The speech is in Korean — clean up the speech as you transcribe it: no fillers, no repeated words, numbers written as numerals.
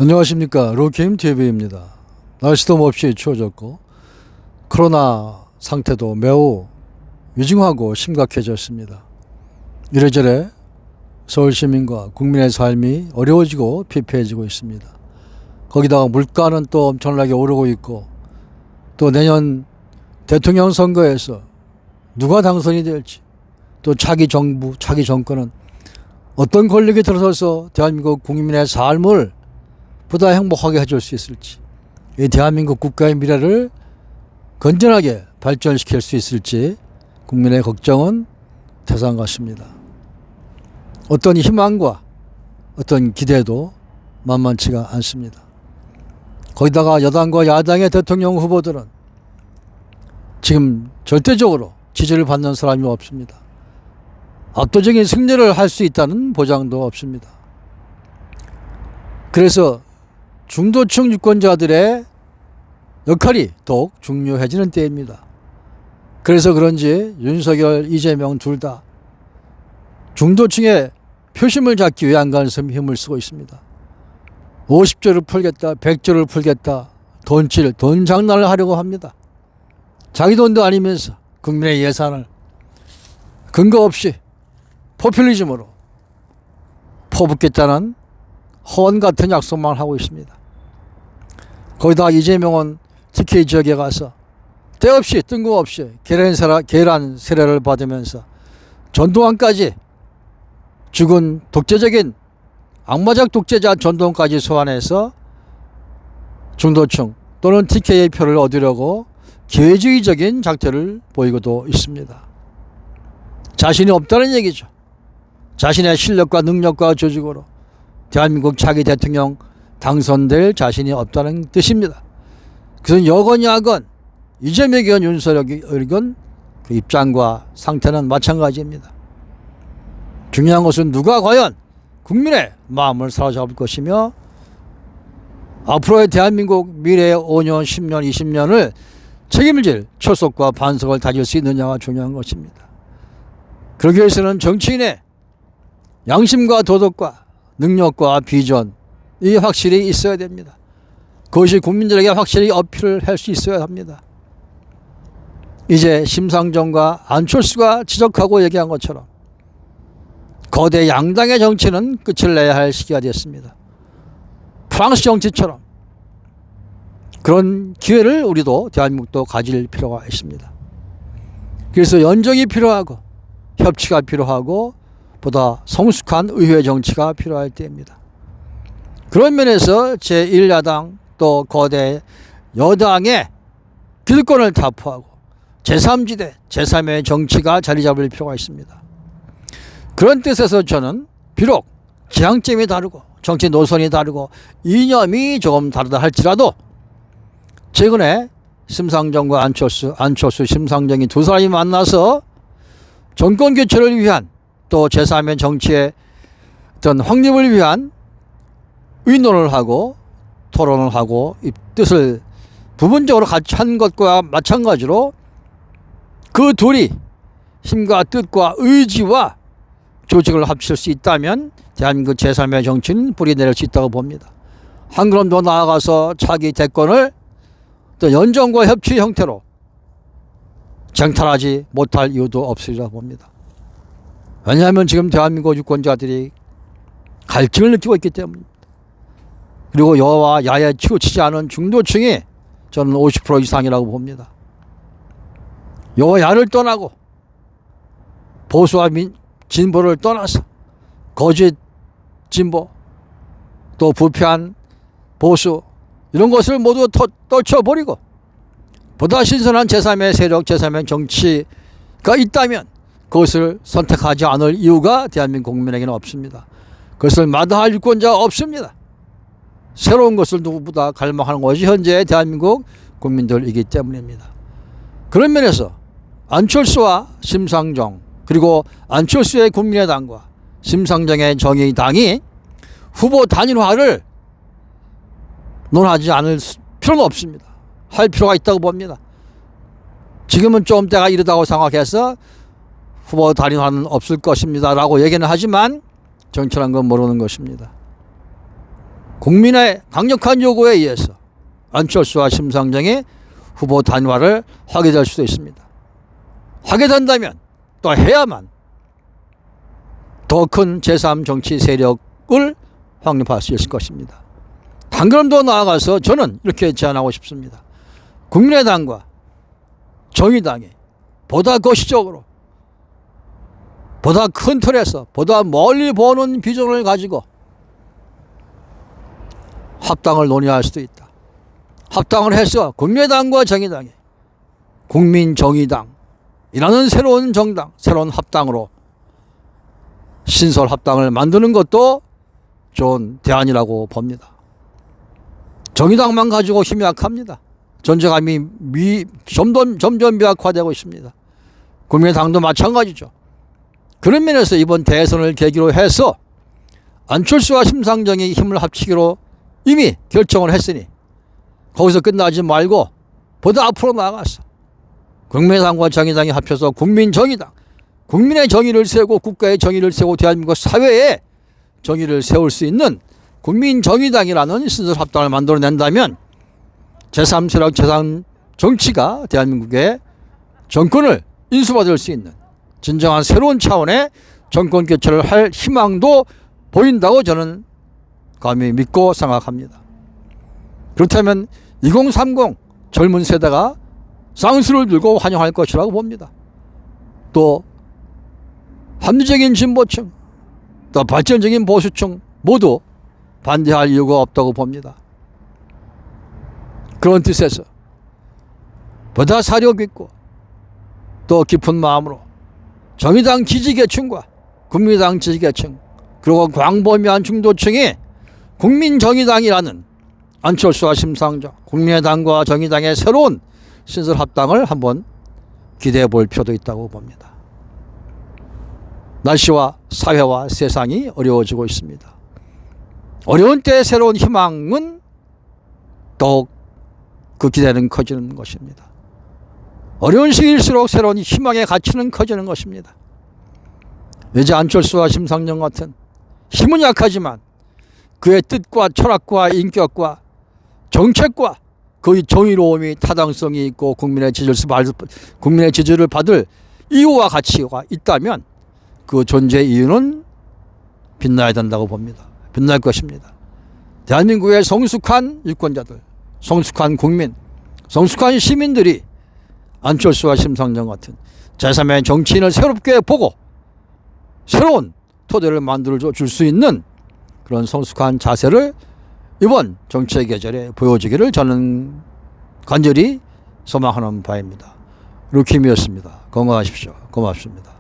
안녕하십니까. 로킴TV입니다. 날씨도 몹시 추워졌고 코로나 상태도 매우 위중하고 심각해졌습니다. 이래저래 서울시민과 국민의 삶이 어려워지고 피폐해지고 있습니다. 거기다가 물가는 또 엄청나게 오르고 있고, 또 내년 대통령 선거에서 누가 당선이 될지, 또 차기 정부, 차기 정권은 어떤 권력이 들어서서 대한민국 국민의 삶을 보다 행복하게 해줄 수 있을지, 이 대한민국 국가의 미래를 건전하게 발전시킬 수 있을지 국민의 걱정은 태산 같습니다. 어떤 희망과 어떤 기대도 만만치가 않습니다. 거기다가 여당과 야당의 대통령 후보들은 지금 절대적으로 지지를 받는 사람이 없습니다. 압도적인 승리를 할 수 있다는 보장도 없습니다. 그래서 중도층 유권자들의 역할이 더욱 중요해지는 때입니다. 그래서 그런지 윤석열, 이재명 둘 다 중도층의 표심을 잡기 위해 안간힘 힘을 쓰고 있습니다. 50조를 풀겠다, 100조를 풀겠다, 돈 장난을 하려고 합니다. 자기 돈도 아니면서 국민의 예산을 근거 없이 포퓰리즘으로 퍼붓겠다는 허언 같은 약속만 하고 있습니다. 거기다가 이재명은 TK 지역에 가서 때없이 뜬금없이 계란 세례를 받으면서 전두환까지 죽은 독재적인 악마적 독재자 전두환까지 소환해서 중도층 또는 TK의 표를 얻으려고 기회주의적인 작태를 보이고도 있습니다. 자신이 없다는 얘기죠. 자신의 실력과 능력과 조직으로 대한민국 차기 대통령 당선될 자신이 없다는 뜻입니다. 그래서 여건야건 이재명이건 윤석열이건 그 입장과 상태는 마찬가지입니다. 중요한 것은 누가 과연 국민의 마음을 사로잡을 것이며 앞으로의 대한민국 미래의 5년, 10년, 20년을 책임질 초석과 반석을 다질 수 있느냐가 중요한 것입니다. 그러기 위해서는 정치인의 양심과 도덕과 능력과 비전이 확실히 있어야 됩니다. 그것이 국민들에게 확실히 어필을 할 수 있어야 합니다. 이제 심상정과 안철수가 지적하고 얘기한 것처럼 거대 양당의 정치는 끝을 내야 할 시기가 됐습니다. 프랑스 정치처럼 그런 기회를 우리도 대한민국도 가질 필요가 있습니다. 그래서 연정이 필요하고 협치가 필요하고 보다 성숙한 의회 정치가 필요할 때입니다. 그런 면에서 제1야당 또 거대 여당의 기득권을 타포하고 제3지대, 제3의 정치가 자리 잡을 필요가 있습니다. 그런 뜻에서 저는 비록 지향점이 다르고 정치 노선이 다르고 이념이 조금 다르다 할지라도 최근에 심상정과 안철수, 심상정이 두 사람이 만나서 정권 교체를 위한 또 제3의 정치의 어떤 확립을 위한 의논을 하고 토론을 하고 이 뜻을 부분적으로 같이 한 것과 마찬가지로 그 둘이 힘과 뜻과 의지와 조직을 합칠 수 있다면 대한민국 제3의 정치는 뿌리 내릴 수 있다고 봅니다. 한 걸음 더 나아가서 차기 대권을 또 연정과 협치 형태로 쟁탈하지 못할 이유도 없으리라 봅니다. 왜냐하면 지금 대한민국 유권자들이 갈증을 느끼고 있기 때문입니다. 그리고 여와 야에 치우치지 않은 중도층이 저는 50% 이상이라고 봅니다. 여야를 떠나고 보수와 진보를 떠나서 거짓 진보 또 부패한 보수 이런 것을 모두 떨쳐버리고 보다 신선한 제3의 세력, 제3의 정치가 있다면 그것을 선택하지 않을 이유가 대한민국 국민에게는 없습니다. 그것을 마다할 유권자 없습니다. 새로운 것을 누구보다 갈망하는 것이 현재 대한민국 국민들이기 때문입니다. 그런 면에서 안철수와 심상정 그리고 안철수의 국민의당과 심상정의 정의당이 후보 단일화를 논하지 않을 필요는 없습니다. 할 필요가 있다고 봅니다. 지금은 좀 때가 이르다고 생각해서 후보 단일화는 없을 것입니다 라고 얘기는 하지만 정치란 건 모르는 것입니다. 국민의 강력한 요구에 의해서 안철수와 심상정의 후보 단일화를 하게 될 수도 있습니다. 하게 된다면 또 해야만 더 큰 제3정치 세력을 확립할 수 있을 것입니다. 한 걸음 더 나아가서 저는 이렇게 제안하고 싶습니다. 국민의당과 정의당이 보다 거시적으로, 보다 큰 틀에서, 보다 멀리 보는 비전을 가지고 합당을 논의할 수도 있다. 합당을 해서 국민의당과 정의당이 국민정의당이라는 새로운 정당, 새로운 합당으로 신설 합당을 만드는 것도 좋은 대안이라고 봅니다. 정의당만 가지고 힘이 약합니다. 존재감이 점점 미약화되고 있습니다. 국민의당도 마찬가지죠. 그런 면에서 이번 대선을 계기로 해서 안철수와 심상정이 힘을 합치기로 이미 결정을 했으니 거기서 끝나지 말고 보다 앞으로 나아가서 국민의당과 정의당이 합쳐서 국민정의당, 국민의 정의를 세우고 국가의 정의를 세우고 대한민국 사회에 정의를 세울 수 있는 국민정의당이라는 신설 합당을 만들어낸다면 제3세력, 제3정치가 대한민국의 정권을 인수받을 수 있는 진정한 새로운 차원의 정권 교체를 할 희망도 보인다고 저는 감히 믿고 생각합니다. 그렇다면 2030 젊은 세대가 쌍수를 들고 환영할 것이라고 봅니다. 또 합리적인 진보층, 또 발전적인 보수층 모두 반대할 이유가 없다고 봅니다. 그런 뜻에서 보다 사려 깊고 또 깊은 마음으로 정의당 지지계층과 국민의당 지지계층 그리고 광범위한 중도층이 국민정의당이라는 안철수와 심상정, 국민의당과 정의당의 새로운 신설합당을 한번 기대해 볼 필요도 있다고 봅니다. 날씨와 사회와 세상이 어려워지고 있습니다. 어려운 때의 새로운 희망은 더욱 그 기대는 커지는 것입니다. 어려운 시기일수록 새로운 희망의 가치는 커지는 것입니다. 이제 안철수와 심상정 같은 힘은 약하지만 그의 뜻과 철학과 인격과 정책과 그의 정의로움이 타당성이 있고 국민의 지지를 받을 이유와 가치가 있다면 그 존재의 이유는 빛나야 된다고 봅니다. 빛날 것입니다. 대한민국의 성숙한 유권자들, 성숙한 국민, 성숙한 시민들이 안철수와 심상정 같은 제3의 정치인을 새롭게 보고 새로운 토대를 만들어 줄 수 있는 그런 성숙한 자세를 이번 정치의 계절에 보여주기를 저는 간절히 소망하는 바입니다. 루킴이었습니다. 건강하십시오. 고맙습니다.